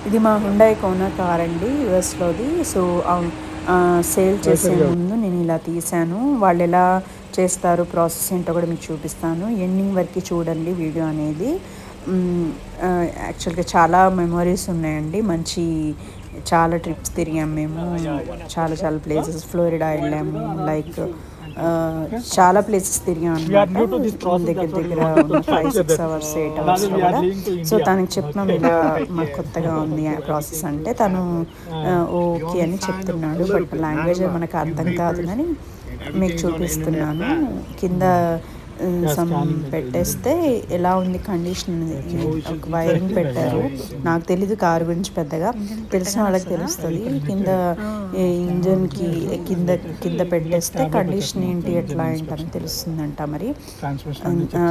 ఇది మా Hyundai Kona car అండి, యూఎస్లోది. సో సేల్ చేసే ముందు నేను ఇలా తీశాను. వాళ్ళు ఎలా చేస్తారు ప్రాసెస్ ఏంటో కూడా మీకు చూపిస్తాను. ఎండింగ్ వరకు చూడండి వీడియో అనేది. యాక్చువల్గా చాలా మెమొరీస్ ఉన్నాయండి. చాలా ట్రిప్స్ తిరిగాం మేము. చాలా చాలా ప్లేసెస్, ఫ్లోరిడా వెళ్ళాము. లైక్ చాలా ప్లేసెస్ తిరిగాం అనమాట. దగ్గర దగ్గర 5-6 అవర్స్ 8 అవర్స్లో కూడా. సో తనకి చెప్పినాం ఇలా మాకు కొత్తగా ఉంది ప్రాసెస్ అంటే తను ఓకే అని చెప్తున్నాడు. బట్ లాంగ్వేజ్ మనకు అర్థం కాదు కానీ మీకు చూపిస్తున్నాను. కింద సమ్ పెట్టేస్తే ఎలా ఉంది కండిషన్, ఒక వైరింగ్ పెట్టారు. నాకు తెలీదు కారు గురించి పెద్దగా, తెలిసిన వాళ్ళకి తెలుస్తుంది. కింద ఇంజన్కి కింద కింద పెట్టేస్తే కండిషన్ ఏంటి ఎట్లా ఏంటని తెలుస్తుందంట. మరి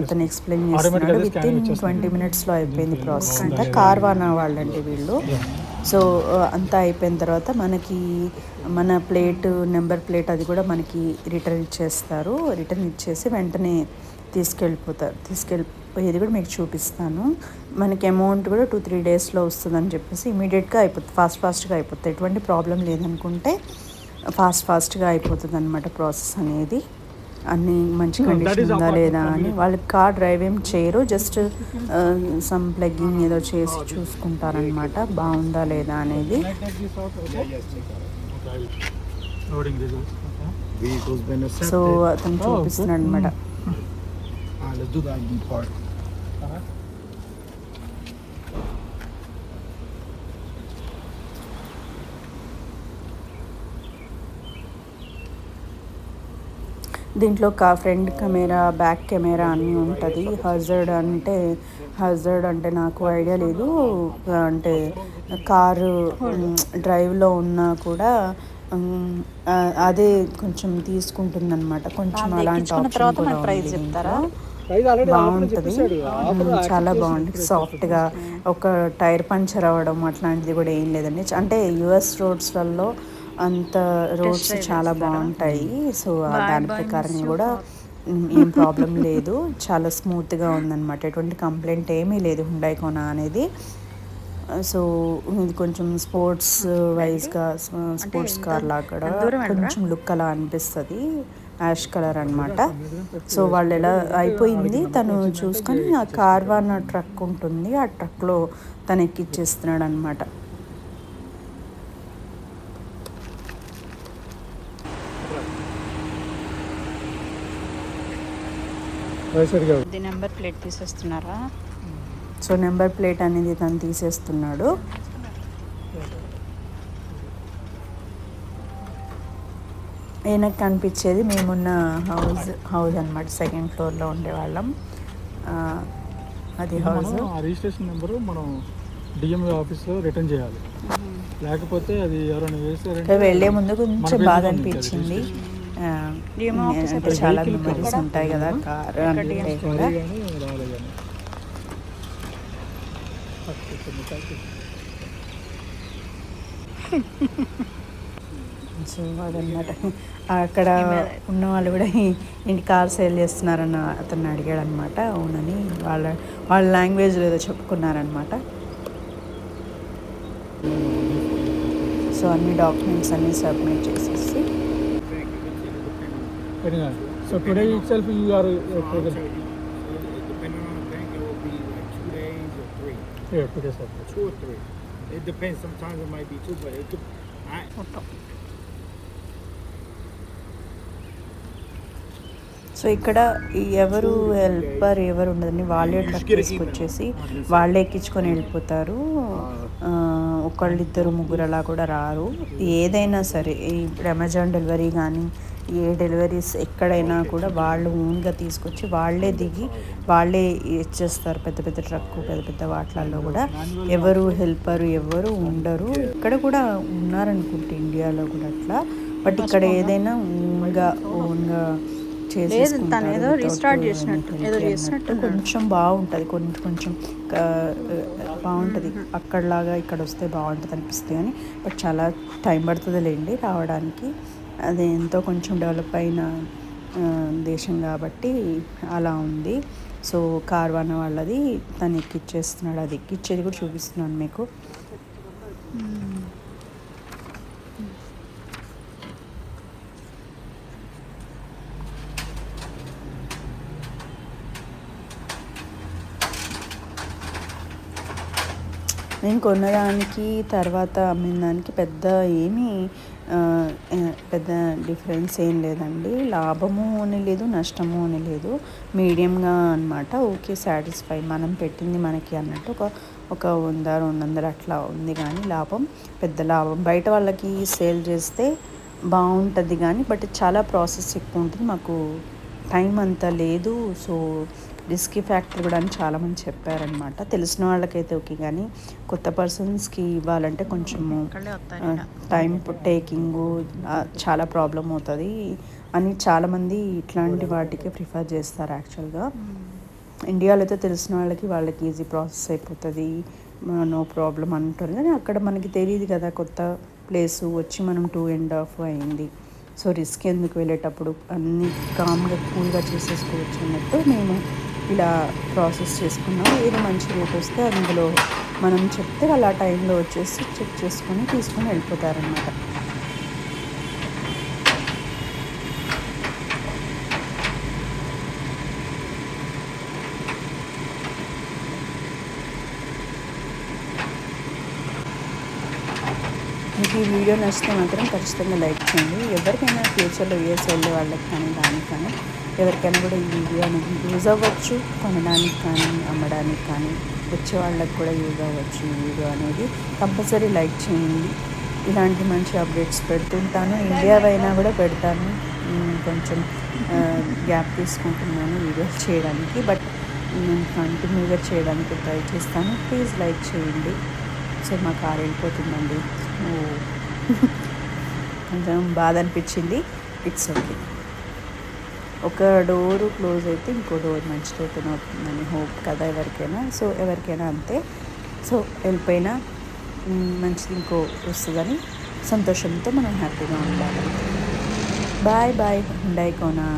అతను ఎక్స్ప్లెయిన్ చేస్తున్నాడు. వితిన్ 20 minutesలో అయిపోయింది ప్రాసెస్ అంతా. కార్వానా వాళ్ళండి వీళ్ళు. సో అంతా అయిపోయిన తర్వాత మనకి మన నెంబర్ ప్లేట్ అది కూడా మనకి రిటర్న్ ఇచ్చేస్తారు. రిటర్న్ ఇచ్చేసి వెంటనే తీసుకెళ్ళిపోయేది కూడా మీకు చూపిస్తాను. మనకి అమౌంట్ కూడా 2-3 డేస్లో వస్తుందని చెప్పేసి ఇమీడియట్గా అయిపోతుంది, ఫాస్ట్గా అయిపోతుంది. ఎటువంటి ప్రాబ్లం లేదనుకుంటే ఫాస్ట్గా అయిపోతుంది అనమాట ప్రాసెస్ అనేది. అన్నీ మంచి కండిషన్ ఉందా లేదా అని వాళ్ళకి కార్ డ్రైవ్ ఏం చేయరు, జస్ట్ సమ్ ప్లగ్గింగ్ ఏదో చేసి చూసుకుంటారనమాట బాగుందా లేదా అనేది. సో అతను చూపిస్తున్నాడు అనమాట. దీంట్లో ఫ్రంట్ కెమెరా, బ్యాక్ కెమెరా అన్నీ ఉంటుంది. హజర్డ్ అంటే నాకు ఐడియా లేదు. అంటే కారు డ్రైవ్లో ఉన్నా కూడా అదే కొంచెం తీసుకుంటుందన్నమాట. కొంచెం అలాంటి ఆప్షన్ కూడా ఉంది. బాగుంటుంది, చాలా బాగుంటుంది. సాఫ్ట్గా ఒక టైర్ పంచర్ అవ్వడం అట్లాంటిది కూడా ఏం లేదండి. అంటే యుఎస్ రోడ్స్లలో అంత రోడ్స్ చాలా బాగుంటాయి. సో దాని ప్రకారంగా కూడా ఏం ప్రాబ్లం లేదు, చాలా స్మూత్గా ఉందన్నమాట. ఎటువంటి కంప్లైంట్ ఏమీ లేదు హుండాయ్ కోనా అనేది. సో ఇది కొంచెం స్పోర్ట్స్ కార్ లాగా కూడా కొంచెం లుక్ అలా అనిపిస్తుంది. యాష్ కలర్ అనమాట. సో వాళ్ళు ఎలా అయిపోయింది తను చూసుకొని ఆ కార్వానా ట్రక్ ఉంటుంది, ఆ ట్రక్లో తను ఎక్కిచ్చేస్తున్నాడు అనమాట. నెంబర్ ప్లేట్ తీసేస్తున్నారా? సో నెంబర్ ప్లేట్ అనేది తను తీసేస్తున్నాడు. ఈయనకు కనిపించేది మేమున్న హౌస్ అనమాట. 2nd floorలో ఉండేవాళ్ళం. అది హౌస్. రిజిస్ట్రేషన్ నెంబరు మనం డిఎంఏ ఆఫీస్లో రిటర్న్ చేయాలి, లేకపోతే అది ఎవరైనా వేసారంటే వెళ్ళే ముందు కొంచెం బాధ అనిపించింది. అంటే చాలా మెమరీస్ ఉంటాయి కదా కార్ అంటే కూడా. సో అదనమాట. అక్కడ ఉన్న వాళ్ళు కూడా ఇంటి కార్ సేల్ చేస్తున్నారన్న అతన్ని అడిగాడు అనమాట. అవునని వాళ్ళ లాంగ్వేజ్లో ఏదో చెప్పుకున్నారనమాట. సో అన్ని డాక్యుమెంట్స్ అన్నీ సబ్మిట్ చేసేసి So today itself you are depending on the bank, it will be like 2 days or 3. Yeah, 2 days. 2 or 3. It depends. Sometimes it might be 2, but it could. So ఇక్కడ ఎవరు helper ఎవరు ఉండదని వాళ్ళే truck తీసుకొచ్చేసి వాళ్ళే ఎక్కించుకొని వెళ్ళిపోతారు. ఒకళ్ళిద్దరు ముగ్గురు అలా కూడా రారు. ఏదైనా సరే ఇప్పుడు అమెజాన్ డెలివరీ కానీ ఏ డెలివరీస్ ఎక్కడైనా కూడా వాళ్ళు ఓన్గా తీసుకొచ్చి వాళ్ళే దిగి వాళ్ళే ఇచ్చేస్తారు. పెద్ద పెద్ద ట్రక్కు పెద్ద పెద్ద వాటిలలో కూడా ఎవరు హెల్పరు ఎవరు ఉండరు. ఇక్కడ కూడా ఉన్నారనుకుంటే ఇండియాలో కూడా అట్లా. బట్ ఇక్కడ ఏదైనా ఓన్గా చేసేసుకుంటారు. కొంచెం బాగుంటుంది, కొంచెం బాగుంటుంది. అక్కడలాగా ఇక్కడ వస్తే బాగుంటుంది అనిపిస్తుంది కానీ బట్ చాలా టైం పడుతుంది లేండి రావడానికి. అది ఎంతో కొంచెం డెవలప్ అయిన దేశం కాబట్టి అలా ఉంది. సో కార్వానా వాళ్ళది తను ఎక్కిచ్చేస్తున్నాడు. అది ఎక్కిచ్చేది కూడా చూపిస్తున్నాను మీకు. నేను కొనడానికి తర్వాత అమ్మిన దానికి పెద్ద ఏమీ పెద్ద డిఫరెన్స్ ఏం లేదండి. లాభము అని లేదు, నష్టము అని లేదు, మీడియంగా అనమాట. ఓకే, సాటిస్ఫై, మనం పెట్టింది మనకి అన్నట్టు ఒక 100-200 అట్లా ఉంది. కానీ పెద్ద లాభం బయట వాళ్ళకి సేల్ చేస్తే బాగుంటుంది కానీ బట్ చాలా ప్రాసెస్ ఎక్కువ ఉంటుంది, మాకు టైం అంతా లేదు. సో రిస్కీ ఫ్యాక్టర్ కూడా అని చాలామంది చెప్పారనమాట. తెలిసిన వాళ్ళకైతే ఓకే, కానీ కొత్త పర్సన్స్కి ఇవ్వాలంటే కొంచెము టైం టేకింగు చాలా ప్రాబ్లం అవుతుంది అని చాలామంది ఇట్లాంటి వాటికి ప్రిఫర్ చేస్తారు. యాక్చువల్గా ఇండియాలో అయితే తెలిసిన వాళ్ళకి ఈజీ ప్రాసెస్ అయిపోతుంది, నో ప్రాబ్లం అంటారు. కానీ అక్కడ మనకి తెలియదు కదా, కొత్త ప్లేసు వచ్చి మనం 2.5 అయింది. సో రిస్క్ ఎందుకు, వెళ్ళేటప్పుడు అన్నీ కామ్గా కూల్గా చేసేసుకోవచ్చు అన్నట్టు మేము ఇలా ప్రాసెస్ చేసుకున్నాము. ఏదో మంచి రేట్ వస్తే అందులో మనం చెప్తే వాళ్ళు ఆ టైంలో వచ్చేసి చెక్ చేసుకొని తీసుకొని వెళ్ళిపోతారనమాట. మీకు ఈ వీడియో నచ్చితే మాత్రం ఖచ్చితంగా లైక్ చేయండి. ఎవరికైనా ఫ్యూచర్లో యూఎస్ వెళ్ళే వాళ్ళకి కానీ దానికి కానీ ఎవరికైనా కూడా ఈ వీడియో అనేది యూజ్ అవ్వచ్చు, కొనడానికి కానీ అమ్మడానికి కానీ వచ్చే వాళ్ళకి కూడా యూజ్ అవ్వచ్చు. ఈ వీడియో అనేది కంపల్సరీ లైక్ చేయండి. ఇలాంటి మంచి అప్డేట్స్ పెడుతుంటాను, ఇండియావైనా కూడా పెడతాను. కొంచెం గ్యాప్ తీసుకుంటున్నాను వీడియోస్ చేయడానికి, బట్ నేను కంటిన్యూగా చేయడానికి ట్రై చేస్తాను. ప్లీజ్ లైక్ చేయండి. సో మా కార్ వెళ్ళిపోతుందండి, కొంచెం బాధ అనిపించింది. ఇట్స్ ఓకే, ఒక డోరు క్లోజ్ అయితే ఇంకో డోర్ మంచిగా ఓపెన్ అవుతుందని హోప్ కదా ఎవరికైనా. సో ఎవరికైనా అంతే. సో వెళ్ళిపోయినా మంచిది ఇంకో వస్తుందని సంతోషంతో మనం హ్యాపీగా ఉండాలి. బాయ్ బాయ్, ఉండాయి కోనా.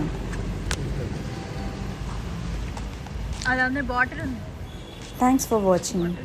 అదే బాటిల్ ఉంది. Thanks for watching.